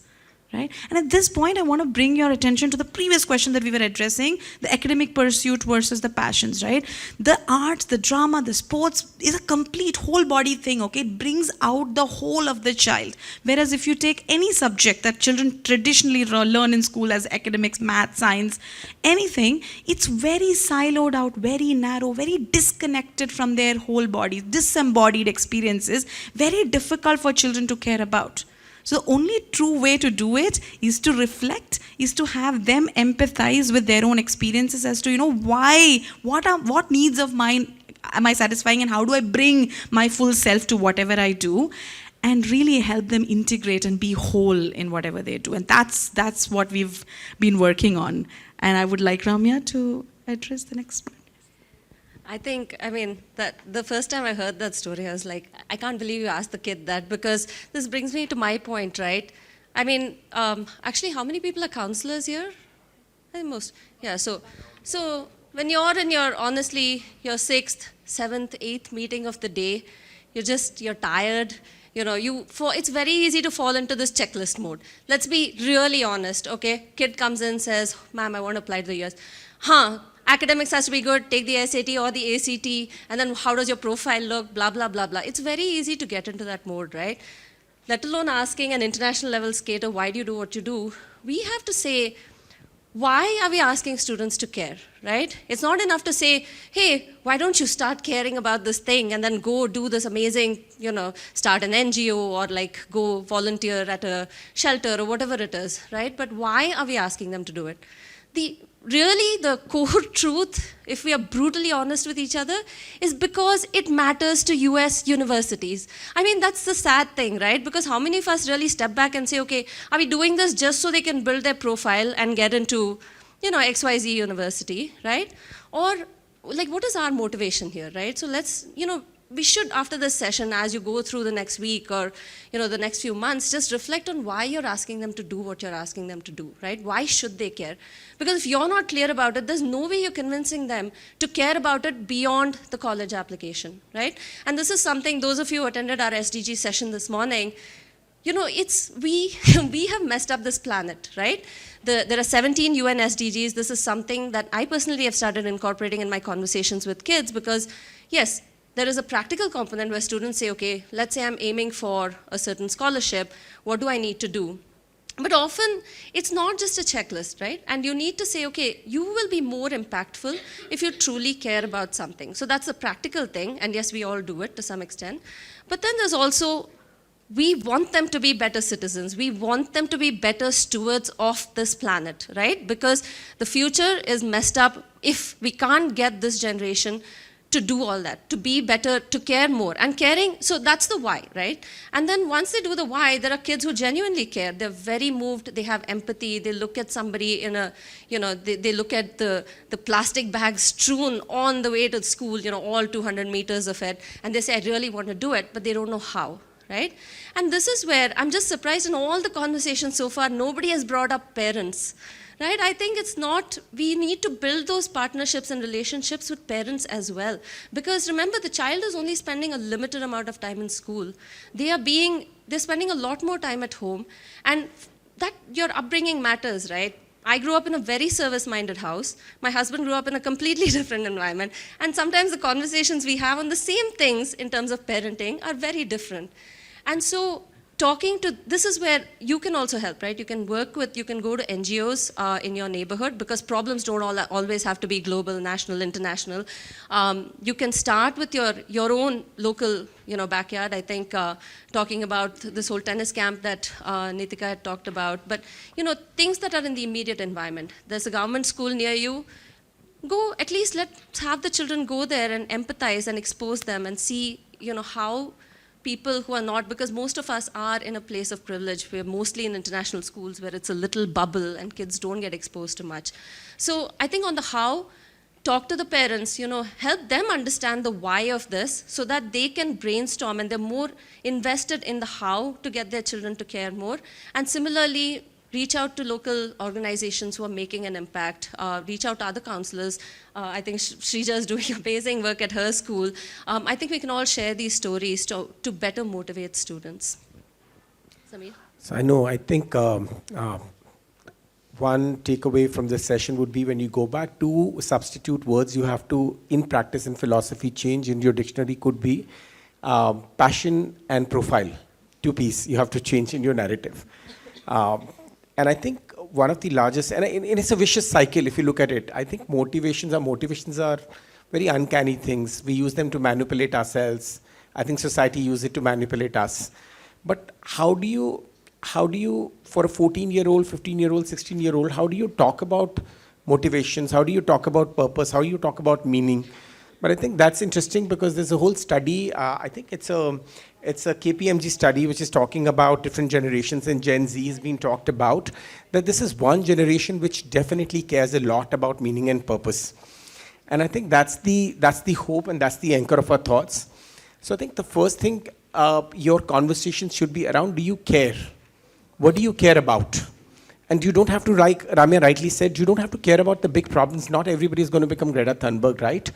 Right? And at this point, I want to bring your attention to the previous question that we were addressing, the academic pursuit versus the passions, right? The arts, the drama, the sports is a complete whole body thing, okay? It brings out the whole of the child. Whereas if you take any subject that children traditionally learn in school as academics, math, science, anything, it's very siloed out, very narrow, very disconnected from their whole bodies, disembodied experiences, very difficult for children to care about. So the only true way to do it is to reflect, is to have them empathize with their own experiences as to, what needs of mine am I satisfying and how do I bring my full self to whatever I do, and really help them integrate and be whole in whatever they do. And that's what we've been working on. And I would like Ramya to address the next one. That the first time I heard that story, I was like, I can't believe you asked the kid that, because this brings me to my point, right? Actually, how many people are counselors here? I think most. Yeah, so when you're in your 6th, 7th, 8th meeting of the day, you're tired, it's very easy to fall into this checklist mode. Let's be really honest, okay? Kid comes in, says, "Ma'am, I want to apply to the US." Academics has to be good, take the SAT or the ACT, and then how does your profile look, blah, blah, blah, blah. It's very easy to get into that mode, right? let alone asking an international level skater, why do you do what you do? We have to say, why are we asking students to care, right? It's not enough to say, hey, why don't you start caring about this thing and then go do this amazing, start an NGO or like go volunteer at a shelter or whatever it is, right? But why are we asking them to do it? Really, the core truth, if we are brutally honest with each other, is because it matters to US universities. I mean, that's the sad thing, right? Because how many of us really step back and say, okay, are we doing this just so they can build their profile and get into, XYZ university, right? Or, like, what is our motivation here, right? So let's, we should, after this session, as you go through the next week or, the next few months, just reflect on why you're asking them to do what you're asking them to do, right? Why should they care? Because if you're not clear about it, there's no way you're convincing them to care about it beyond the college application, right? And this is something, those of you who attended our SDG session this morning, we have messed up this planet, right? There are 17 UN SDGs. This is something that I personally have started incorporating in my conversations with kids because, yes, there is a practical component where students say, okay, let's say I'm aiming for a certain scholarship. What do I need to do? But often, it's not just a checklist, right? And you need to say, okay, you will be more impactful if you truly care about something. So that's a practical thing, and yes, we all do it to some extent. But then there's also, we want them to be better citizens. We want them to be better stewards of this planet, right? Because the future is messed up if we can't get this generation to do all that, to be better, to care more. And caring, so that's the why, right? And then once they do the why, there are kids who genuinely care. They're very moved, they have empathy, they look at somebody in a, they look at the plastic bags strewn on the way to school, all 200 meters of it, and they say, I really want to do it, but they don't know how, right? And this is where I'm just surprised in all the conversations so far, nobody has brought up parents. Right? I think it's not, we need to build those partnerships and relationships with parents as well. Because remember, the child is only spending a limited amount of time in school. They're spending a lot more time at home. And that your upbringing matters, right? I grew up in a very service-minded house. My husband grew up in a completely different environment. And sometimes the conversations we have on the same things in terms of parenting are very different. And so, this is where you can also help, right? You can you can go to NGOs in your neighborhood because problems don't always have to be global, national, international. You can start with your own local, backyard. I think talking about this whole tennis camp that Nitika had talked about, but, things that are in the immediate environment. There's a government school near you. Go, at least let's have the children go there and empathize and expose them and see, how people who are not, because most of us are in a place of privilege. We're mostly in international schools where it's a little bubble and kids don't get exposed to much. So I think on the how, talk to the parents, help them understand the why of this so that they can brainstorm and they're more invested in the how to get their children to care more. And similarly, reach out to local organizations who are making an impact, reach out to other counselors. I think Sreeja is doing amazing work at her school. I think we can all share these stories to better motivate students. Sameer? So I think one takeaway from this session would be when you go back to substitute words, you have to, in practice and philosophy, change in your dictionary could be passion and profile. Two pieces you have to change in your narrative. And I think one of the largest, and it's a vicious cycle if you look at it. I think motivations are very uncanny things. We use them to manipulate ourselves. I think society uses it to manipulate us. But how do you, for a 14-year-old, 15-year-old, 16-year-old, how do you talk about motivations? How do you talk about purpose? How do you talk about meaning? But I think that's interesting because there's a whole study, I think it's a KPMG study which is talking about different generations, and Gen Z has been talked about, that this is one generation which definitely cares a lot about meaning and purpose. And I think that's the hope and that's the anchor of our thoughts. So I think the first thing your conversation should be around, do you care? What do you care about? And you don't have to, like Ramya rightly said, you don't have to care about the big problems. Not everybody is going to become Greta Thunberg, right?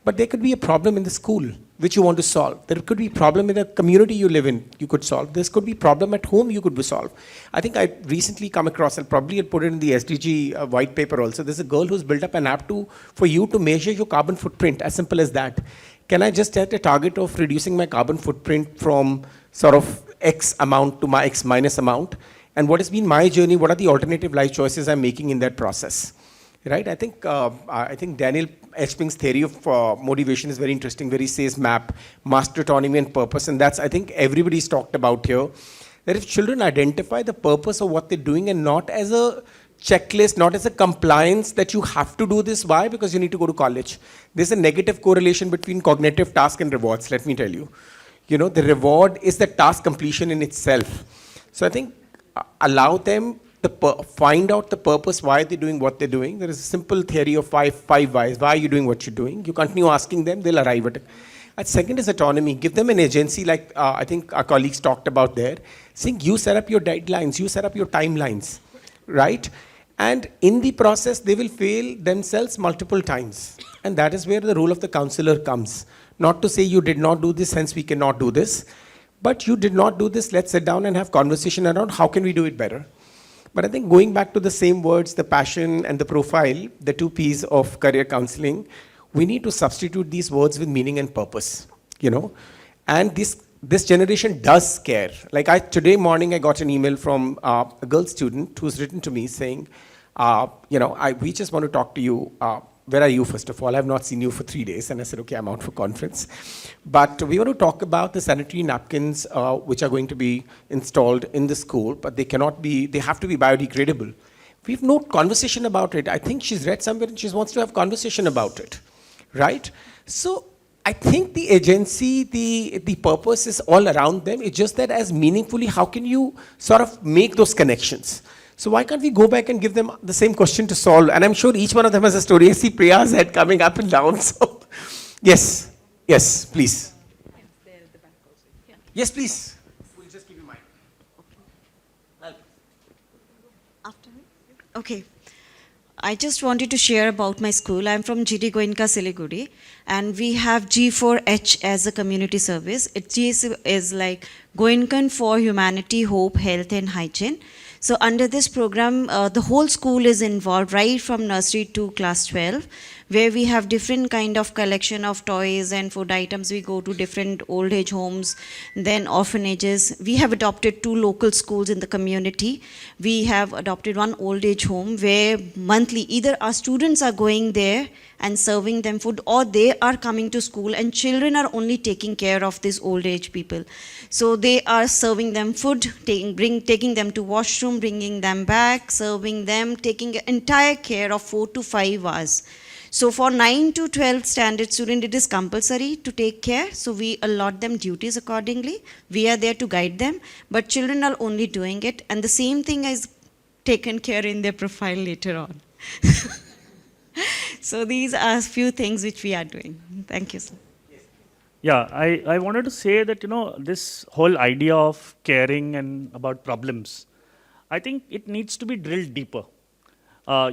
But there could be a problem in the school which you want to solve. There could be a problem in the community you live in you could solve. There could be a problem at home you could solve. I think I recently come across, I'll probably put it in the SDG white paper also. There's a girl who's built up an app for you to measure your carbon footprint, as simple as that. Can I just set a target of reducing my carbon footprint from sort of X amount to my X minus amount, and what has been my journey, what are the alternative life choices I'm making in that process, right? I think Daniel Esping's theory of motivation is very interesting, where he says map, master autonomy and purpose, and that's, I think, everybody's talked about here, that if children identify the purpose of what they're doing and not as a checklist, not as a compliance that you have to do this, why? Because you need to go to college. There's a negative correlation between cognitive task and rewards, let me tell you. You know, the reward is the task completion in itself. So I think allow them to find out the purpose, why they're doing what they're doing. There is a simple theory of five whys. Why are you doing what you're doing? You continue asking them, they'll arrive at it. And second is autonomy. Give them an agency, like I think our colleagues talked about there. Saying you set up your deadlines, you set up your timelines, right? And in the process, they will fail themselves multiple times. And that is where the role of the counselor comes. Not to say you did not do this, hence we cannot do this. But you did not do this, let's sit down and have conversation around how can we do it better. But I think going back to the same words, the passion and the profile, the two P's of career counseling, we need to substitute these words with meaning and purpose, you know. And this generation does care. Like today morning, I got an email from a girl student who's written to me saying, we just want to talk to you. Where are you, first of all? I've not seen you for 3 days. And I said, okay, I'm out for conference. But we want to talk about the sanitary napkins which are going to be installed in the school, but they have to be biodegradable. We have no conversation about it. I think she's read somewhere and she wants to have conversation about it, right? So I think the agency, the purpose is all around them. It's just that as meaningfully, how can you sort of make those connections? So why can't we go back and give them the same question to solve? And I'm sure each one of them has a story. I see Priya's head coming up and down. So yes, please. Yes, please. We'll just give you mine. After me? Okay. I just wanted to share about my school. I'm from GD Goenka, Siliguri, and we have G4H as a community service. G is like Goenkan for Humanity, Hope, Health and Hygiene. So under this program, the whole school is involved, right from nursery to class 12, where we have different kind of collection of toys and food items. We go to different old age homes, then orphanages. We have adopted 2 local schools in the community. We have adopted 1 old age home where monthly either our students are going there and serving them food, or they are coming to school and children are only taking care of these old age people. So they are serving them food, taking them to washroom, bringing them back, serving them, taking entire care of 4 to 5 hours. So for 9 to 12 standard student, it is compulsory to take care. So we allot them duties accordingly. We are there to guide them, but children are only doing it. And the same thing is taken care in their profile later on. So these are a few things which we are doing. Thank you, sir. Yeah, I wanted to say that, this whole idea of caring and about problems, I think it needs to be drilled deeper. A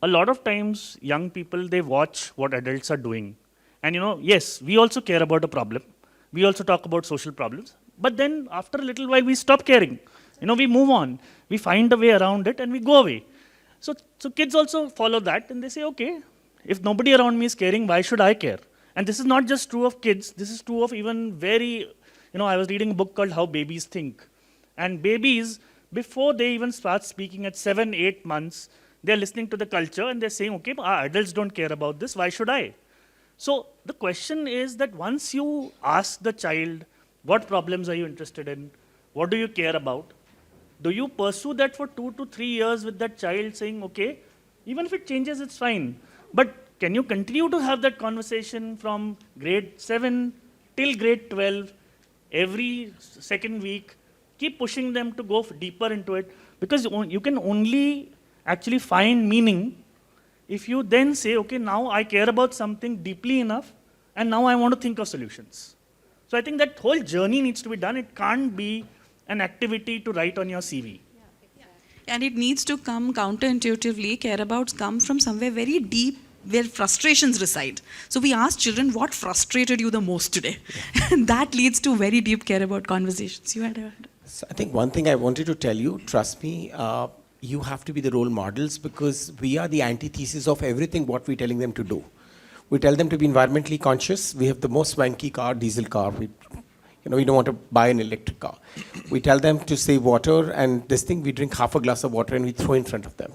lot of times young people, they watch what adults are doing. And, yes, we also care about a problem. We also talk about social problems. But then after a little while, we stop caring. We move on. We find a way around it and we go away. So kids also follow that and they say, okay, if nobody around me is caring, why should I care? And this is not just true of kids. This is true of even I was reading a book called How Babies Think. And babies, before they even start speaking at 7, 8 months, they're listening to the culture and they're saying, okay, our adults don't care about this, why should I? So the question is that once you ask the child, what problems are you interested in? What do you care about? Do you pursue that for 2 to 3 years with that child saying, okay, even if it changes, it's fine. But can you continue to have that conversation from grade 7 till grade 12, every second week? Keep pushing them to go deeper into it, because you can only actually find meaning if you then say, okay, now I care about something deeply enough, and now I want to think of solutions. So I think that whole journey needs to be done. It can't be an activity to write on your CV. And it needs to come counterintuitively. Care abouts come from somewhere very deep where frustrations reside. So we ask children, what frustrated you the most today? And that leads to very deep care about conversations. You had a... So I think one thing I wanted to tell you, trust me, you have to be the role models, because we are the antithesis of everything what we're telling them to do. We tell them to be environmentally conscious. We have the most swanky car, diesel car. We don't want to buy an electric car. We tell them to save water, and this thing, we drink half a glass of water and we throw in front of them.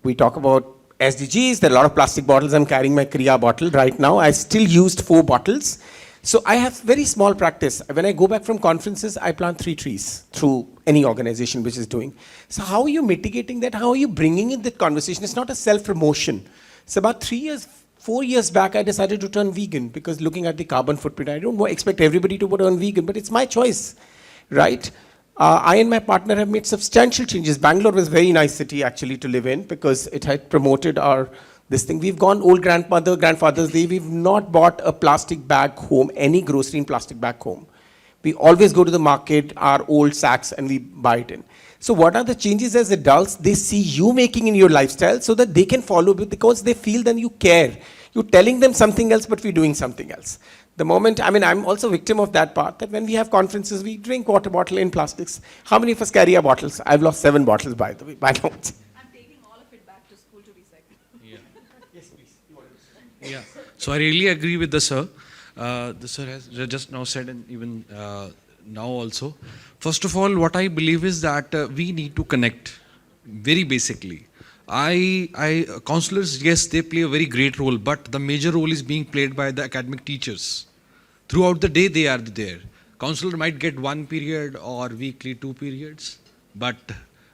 We talk about SDGs. There are a lot of plastic bottles. I'm carrying my Kriya bottle right now. I still used 4 bottles. So I have very small practice. When I go back from conferences, I plant 3 trees through any organization which is doing. So how are you mitigating that? How are you bringing in that conversation? It's not a self-promotion. So about 4 years back, I decided to turn vegan because looking at the carbon footprint, I don't expect everybody to turn vegan, but it's my choice, right? I and my partner have made substantial changes. Bangalore was a very nice city actually to live in because it had promoted this thing. We've gone old grandfather's day. We've not bought a plastic bag home, any grocery in plastic bag home. We always go to the market, our old sacks, and we buy it in. So what are the changes as adults they see you making in your lifestyle so that they can follow because they feel then you care. You're telling them something else, but we're doing something else. The moment, I'm also a victim of that part, that when we have conferences, we drink water bottle in plastics. How many of us carry our bottles? I've lost 7 bottles, by the way, by now. Yeah, so I really agree with the sir. The sir has just now said, and even now also. First of all, what I believe is that we need to connect, very basically. Counselors, yes, they play a very great role, but the major role is being played by the academic teachers. Throughout the day, they are there. Counselor might get 1 period or weekly 2 periods, but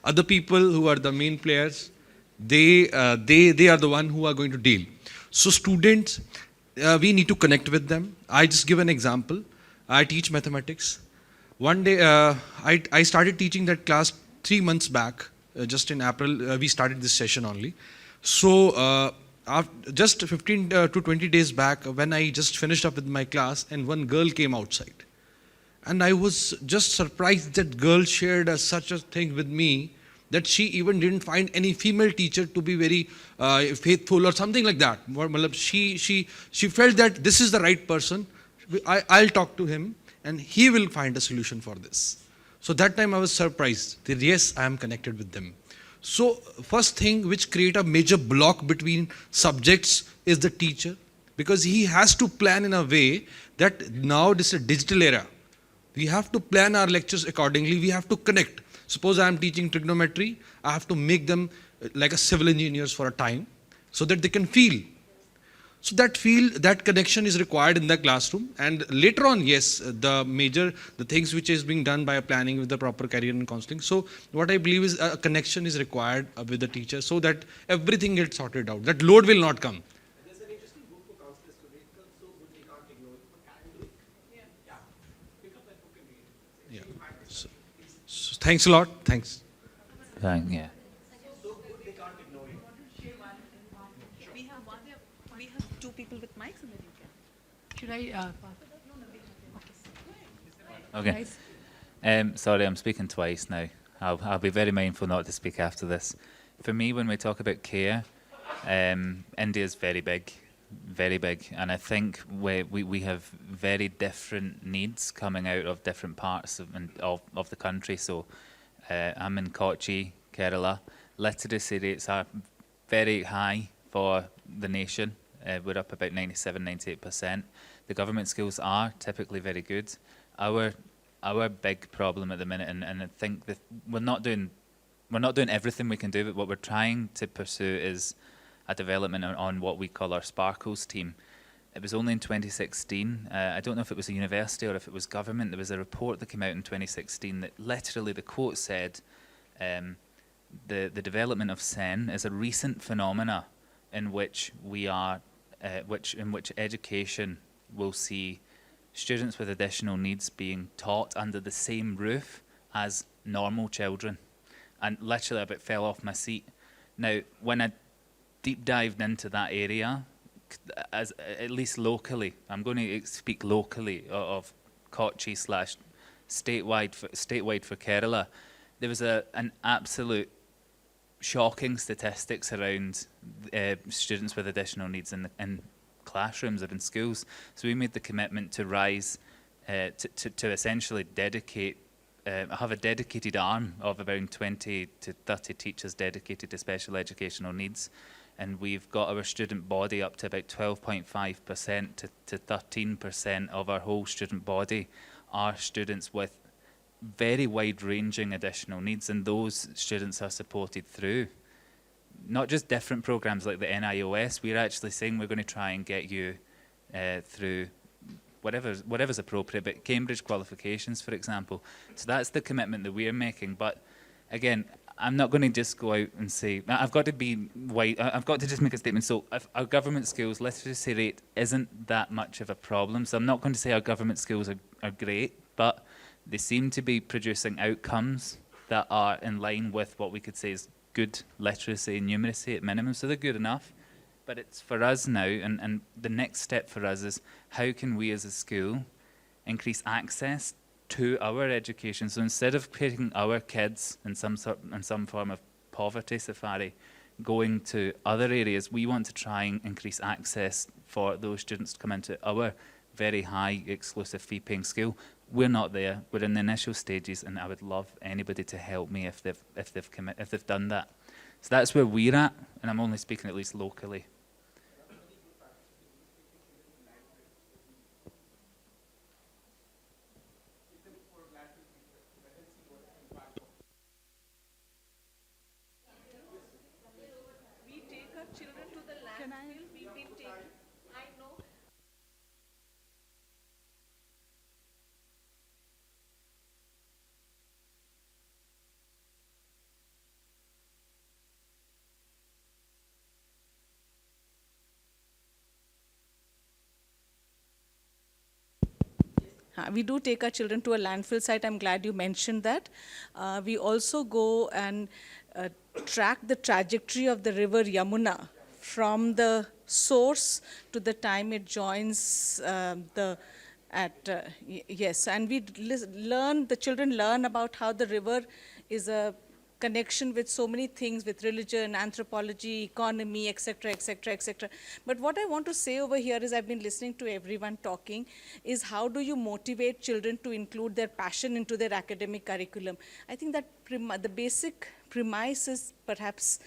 other people who are the main players, they are the one who are going to deal. So students, we need to connect with them. I just give an example. I teach mathematics. One day, I started teaching that class 3 months back. Just in April, we started this session only. So just 15 to 20 days back, when I just finished up with my class, and one girl came outside. And I was just surprised that girl shared such a thing with me, that she even didn't find any female teacher to be very faithful or something like that. She felt that this is the right person. I'll talk to him and he will find a solution for this. So that time I was surprised that yes, I am connected with them. So first thing which create a major block between subjects is the teacher, because he has to plan in a way that now this is a digital era. We have to plan our lectures accordingly. We have to connect. Suppose I am teaching trigonometry, I have to make them like a civil engineers for a time so that they can feel. So that connection is required in the classroom. And later on, yes, the things which is being done by planning with the proper career and counseling. So what I believe is a connection is required with the teacher so that everything gets sorted out. That load will not come. There's an interesting book for counselors today. It's so good they can't ignore it. But can do it. Yeah. Pick up that book and read it. Yeah. So thanks a lot. Thanks. Yeah. We have 2 people with mics and then you can. Should I? Okay. Sorry, I'm speaking twice now. I'll be very mindful not to speak after this. For me, when we talk about care, India is very big, and I think we have very different needs coming out of different parts of the country. So I'm in Kochi, Kerala. Literacy rates are very high for the nation. We're up about 97-98%. The government schools are typically very good. Our big problem at the minute, and I think that we're not doing everything we can do, but what we're trying to pursue is a development on what we call our Sparkles team. It was only in 2016, I don't know if it was a university or if it was government, there was a report that came out in 2016 that literally the quote said, the development of SEN is a recent phenomena in which education will see students with additional needs being taught under the same roof as normal children. And literally I about fell off my seat. Now, when I deep dived into that area, at least locally, I'm going to speak locally of Kochi / statewide for Kerala, there was an absolute shocking statistics around students with additional needs in classrooms or in schools. So we made the commitment to rise, to essentially have a dedicated arm of about 20 to 30 teachers dedicated to special educational needs. And we've got our student body up to about 12.5% to 13% of our whole student body are students with very wide-ranging additional needs, and those students are supported through not just different programs like the NIOS. We're actually saying we're going to try and get you through whatever's appropriate, but Cambridge qualifications, for example. So that's the commitment that we're making. But again, I'm not going to just go out and say, I've got to be white, I've got to just make a statement. So if our government schools literacy rate isn't that much of a problem. So I'm not going to say our government schools are great, but they seem to be producing outcomes that are in line with what we could say is good literacy and numeracy at minimum. So they're good enough. But it's for us now, and the next step for us is how can we as a school increase access to our education? So instead of putting our kids in some form of poverty safari, going to other areas, we want to try and increase access for those students to come into our very high exclusive fee-paying school. We're not there. We're in the initial stages, and I would love anybody to help me if they've done that. So that's where we're at, and I'm only speaking at least locally. We do take our children to a landfill site. I'm glad you mentioned that. We also go and track the trajectory of the river Yamuna from the source to the time it joins yes, and the children learn about how the river is a connection with so many things, with religion, anthropology, economy, etc., etc., etc. But what I want to say over here is, I've been listening to everyone talking, is how do you motivate children to include their passion into their academic curriculum? I think that the basic premise is perhaps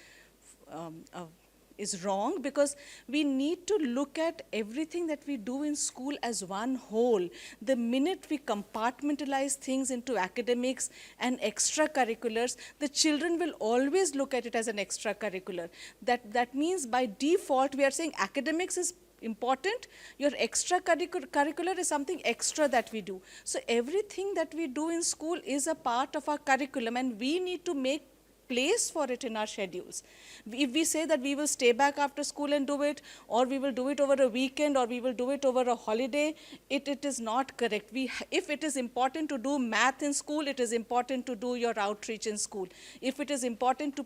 is wrong, because we need to look at everything that we do in school as one whole. The minute we compartmentalize things into academics and extracurriculars, the children will always look at it as an extracurricular. That means by default we are saying academics is important, your extracurricular is something extra that we do. So everything that we do in school is a part of our curriculum, and we need to make place for it in our schedules. If we say that we will stay back after school and do it, or we will do it over a weekend, or we will do it over a holiday, it is not correct. If it is important to do math in school, it is important to do your outreach in school. If it is important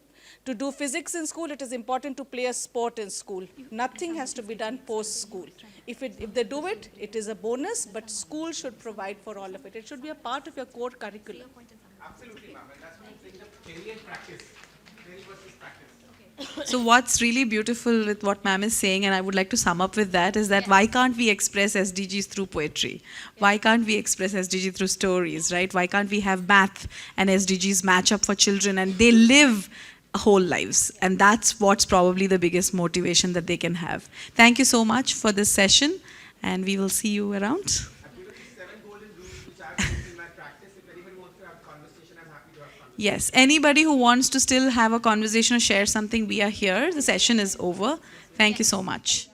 to do physics in school, it is important to play a sport in school. Nothing has to be done post-school. If they do it, it is a bonus, but school should provide for all of it. It should be a part of your core curriculum. Absolutely, ma'am. And that's what I'm saying, the theory and practice. Theory versus practice. So what's really beautiful with what ma'am is saying, and I would like to sum up with that, is that why can't we express SDGs through poetry? Why can't we express SDGs through stories, right? Why can't we have math and SDGs match up for children, and they live whole lives? And that's what's probably the biggest motivation that they can have. Thank you so much for this session, and we will see you around. Yes, anybody who wants to still have a conversation or share something, we are here. The session is over. Thank you so much.